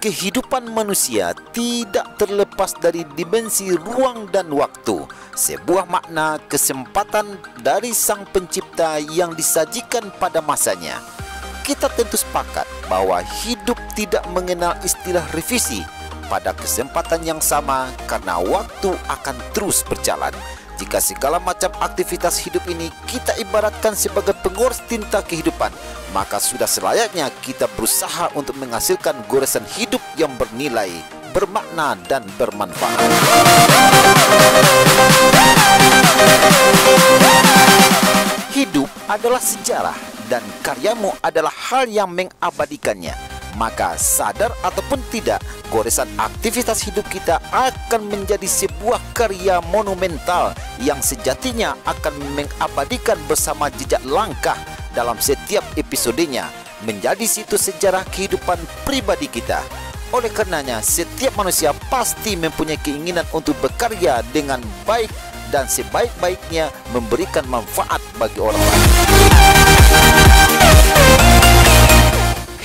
Kehidupan manusia tidak terlepas dari dimensi ruang dan waktu, sebuah makna kesempatan dari Sang Pencipta yang disajikan pada masanya. Kita tentu sepakat bahwa hidup tidak mengenal istilah revisi. Pada kesempatan yang sama, karena waktu akan terus berjalan. Jika segala macam aktivitas hidup ini kita ibaratkan sebagai pengurus tinta kehidupan, maka sudah selayaknya kita berusaha untuk menghasilkan goresan hidup yang bernilai, bermakna, dan bermanfaat. Hidup adalah sejarah dan karyamu adalah hal yang mengabadikannya. Maka sadar ataupun tidak, goresan aktivitas hidup kita akan menjadi sebuah karya monumental yang sejatinya akan mengabadikan bersama jejak langkah dalam setiap episodenya, menjadi situs sejarah kehidupan pribadi kita. Oleh karenanya, setiap manusia pasti mempunyai keinginan untuk berkarya dengan baik dan sebaik-baiknya memberikan manfaat bagi orang lain.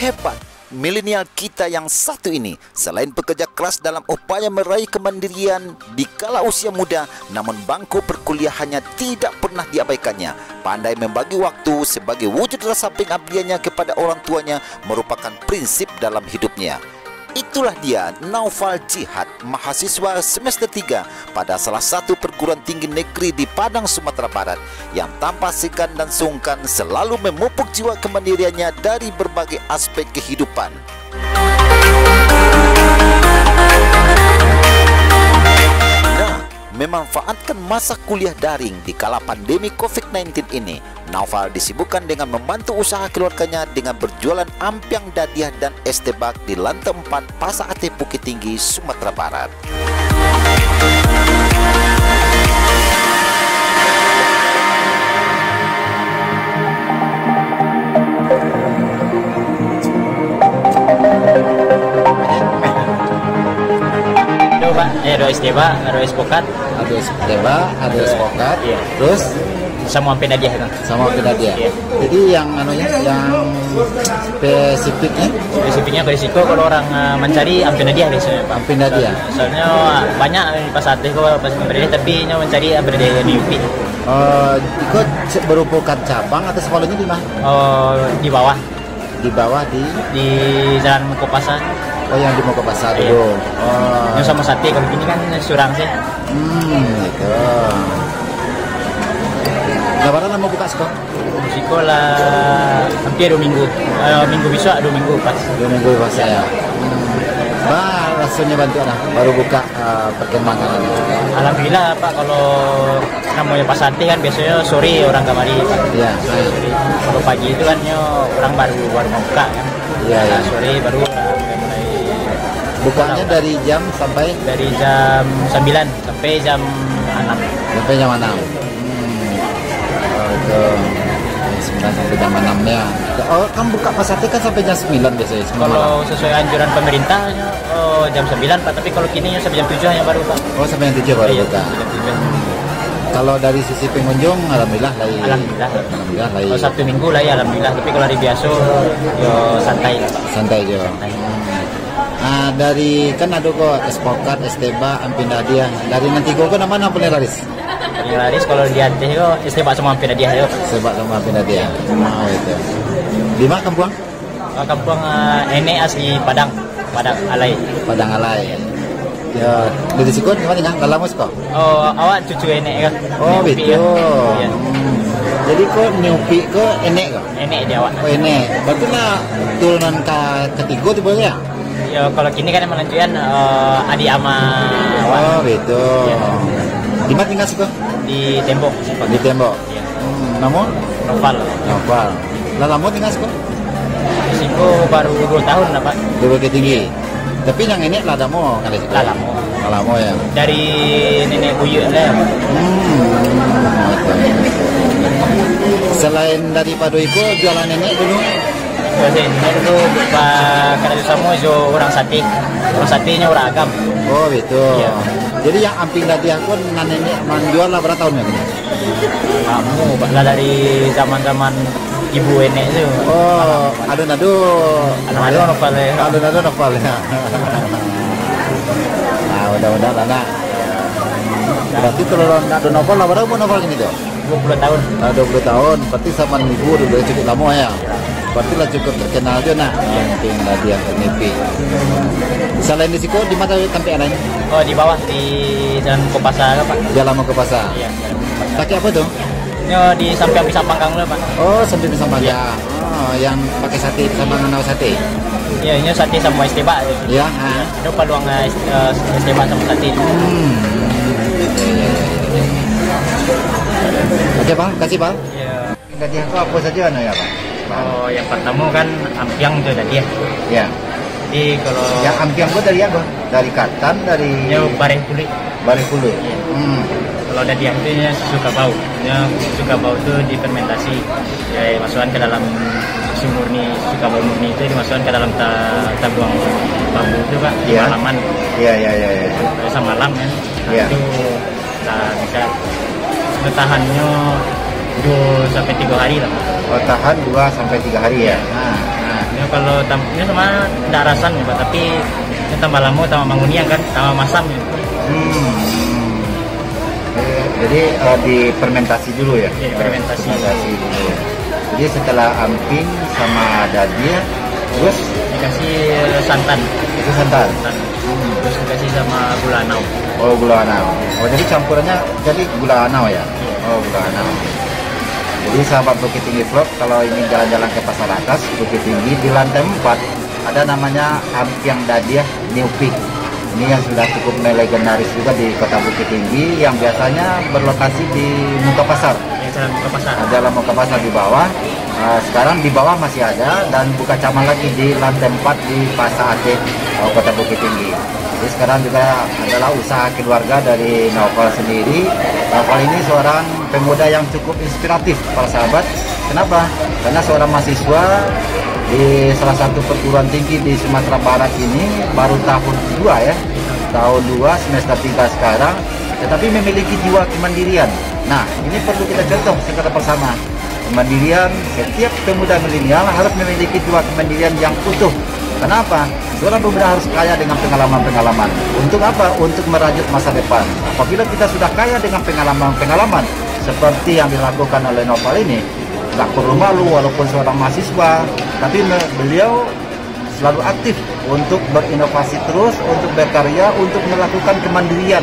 Hebat milenial kita yang satu ini, selain bekerja keras dalam upaya meraih kemandirian di kala usia muda, namun bangku perkuliahannya tidak pernah diabaikannya. Pandai membagi waktu sebagai wujud rasa pengabdiannya kepada orang tuanya merupakan prinsip dalam hidupnya. Itulah dia Naufal Jihad, mahasiswa semester 3 pada salah satu perguruan tinggi negeri di Padang, Sumatera Barat, yang tanpa segan dan sungkan selalu memupuk jiwa kemandiriannya dari berbagai aspek kehidupan. Memanfaatkan masa kuliah daring di kala pandemi COVID-19 ini, Naufal disibukkan dengan membantu usaha keluarganya dengan berjualan ampiang dadiah dan es tebak di lantai 4 Pasar Ate Bukit Tinggi, Sumatera Barat. Ada es tebak, ada es pokat, ada es tebak, ada es pokat, iya. Terus sama ampe dadiah kan? Sama ampe dadiah. Iya. Jadi yang yang spesifiknya ke risiko kalau orang mencari ampe dadiah biasanya. Ampe dadiah. Soalnya banyak di pasar teh kok pas ampe dadiah, tapi mencari ampe dadiah di UPI. Ikut merupakan cabang atau sekolahnya di mana? Di bawah. Di bawah di Jalan Muko Pasar. Oh, yang di Muko Pasar iya. Dulu. Yang sama sate, kalau gini kan surang sih. Itu. Kapan mau buka sekolah? Sekolah hampir 2 minggu. Minggu besok 2 minggu pas. 2 minggu pas ya. Rasanya bantu lah, baru buka perkembangan. Alhamdulillah Pak, kalau namanya pas sate kan biasanya sore orang kamari. Iya. Kalau pagi itu kan orang baru mau buka kan. Iya. Ya. Sore baru mulai. Bukanya dari jam sampai? Dari jam 9 sampai jam 6. Sampai jam 6. Itu 9 sampai jam 6 ya. Oh, kan buka pas sate kan sampai jam 9 biasanya. Kalau sesuai anjuran pemerintah jam 9 Pak, tapi kalau kini sampai jam 7 hanya baru Pak. Oh, sampai jam 7 baru buka. Kalau dari sisi pengunjung, alhamdulillah lah. Alhamdulillah lah. Kalau Sabtu Minggu lah ya alhamdulillah, tapi kalau hari biasa santai Pak. Santai aja. Dari kan ada kok es pokat, es tebak, ampin dadiah. Dari nanti kok mana punya laris? Paling laris kalau di Aceh yo es tebak sama ampin dadiah yo. Tebak sama ampin dadiah. Mau itu. Di mana kampung? Kampung Enek asli Padang Alai. Padang Alai. Ya, dari sikut gimana kan? Dalam kok? Awak cucu Enek kan? Oh, betul. Ya. Jadi kok nyupi ke Enek kok? Enek dia awak. Oh, Enek. Berarti lah turunan ketiga tiba ya? Ya kalau kini kan emang lanjutan adik ama awak. Oh, betul. Ya. Di mana tinggal sih kok? Di Tembok. Di Tembok. Ya. Namun? Noval. Lah lama tinggal sih kok? Risiko baru 2 tahun lah Pak. Di Bukit Tinggi. Tapi yang ini ladamo kali sih. Ladamo ya. Dari nenek buyut lah. Selain daripada itu jualan nenek dulu. Nenek dulu karena itu semua itu orang sate. Orang satenya orang agam. Oh betul. Ya. Jadi yang amping dadiah pun nenek menjual lah berapa tahun ya? Kamu lah dari zaman ibu nenek itu. Oh, adu-adu. Adu-adu novel ya. Adu-adu novel ya. Nah, udah anak. Berarti kalau adu novel lah berapa novel ini tuh? 20 tahun. 20 tahun. Berarti sama ibu udah cukup lama ya. Berarti lah cukup terkenal aja nak. Yang dia Nipi. Selain di situ di mana tempat lain? Oh, di bawah di Jalan Kopasa Pak. Jalan mau ke pasar. Iya. Pakai apa tuh? Ini di samping pisang panggang lah Pak. Oh, sambil bisa ya. Oh, yang pakai sate sama mengenal sate. Iya, ini sate sama es tebak. Ya. Itu paduan es tebak sama sate. Oke Bang, kasih Bang. Iya. Tadi aku apa saja ya Bang? Oh, yang pertama kan ampiang itu tadi ya. Ya. Jadi kalau Yang ampiang gua dari apa? Dari katan, dari ya bareng kulit. Bari kulit. Iya. Kalau ada diam itu suka bau. Suka bau itu difermentasi. Ya, masukkan ke dalam susu murni, suka bau murni itu dimasukkan ke dalam tabung bambu itu Pak, di Iya. malaman. Iya. Biasa malam kan. Nah, Iya. itu kita bisa bertahannya 2 sampai 3 hari lah. Oh, tahan 2 sampai 3 hari ya. Ini kalau ini sama tidak rasan Pak, tapi ini tambah lama, tambah mangunian kan, tambah masam ya. Jadi difermentasi dulu ya. Iya, fermentasi. Fermentasi dulu. Jadi setelah amping sama dadia, terus Dikasih santan. itu santan. Terus dikasih sama gula anau. Oh, gula anau. Oh, jadi campurannya jadi gula anau ya. Oh, gula anau. Jadi sahabat Bukit Tinggi Vlog, kalau ingin jalan-jalan ke Pasar Atas Bukit Tinggi, di lantai 4 ada namanya Ampiang Dadiah New Peak. Ini yang sudah cukup legendaris juga di Kota Bukit Tinggi, yang biasanya berlokasi di muka pasar. Jalan ke pasar. Dalam muka pasar di bawah. Sekarang di bawah masih ada dan buka cabang lagi di lantai 4 di Pasar Aceh, Kota Bukit Tinggi. Jadi sekarang juga adalah usaha keluarga dari Naufal sendiri. Naufal ini seorang pemuda yang cukup inspiratif para sahabat. Kenapa? Karena seorang mahasiswa di salah satu perguruan tinggi di Sumatera Barat ini baru tahun 2 ya. Tahun 2 semester 3 sekarang, tetapi memiliki jiwa kemandirian. Nah, ini perlu kita contoh secara bersama. Kemandirian, setiap pemuda milenial harus memiliki jiwa kemandirian yang utuh. Kenapa? Seorang pemuda harus kaya dengan pengalaman-pengalaman. Untuk apa? Untuk merajut masa depan. Apabila kita sudah kaya dengan pengalaman-pengalaman seperti yang dilakukan oleh Naufal ini, tak perlu malu walaupun seorang mahasiswa, tapi beliau selalu aktif untuk berinovasi terus, untuk berkarya, untuk melakukan kemandirian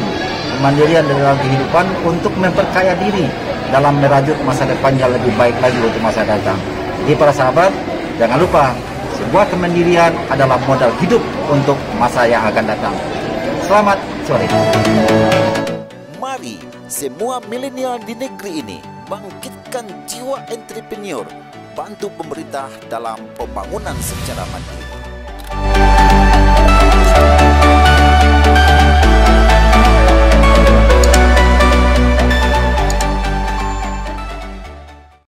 dalam kehidupan, untuk memperkaya diri dalam merajut masa depan yang lebih baik lagi untuk masa datang. Jadi para sahabat, jangan lupa sebuah kemandirian adalah modal hidup untuk masa yang akan datang. Selamat sore. Mari semua milenial di negeri ini bangkitkan jiwa entrepreneur, bantu pemerintah dalam pembangunan secara mandiri.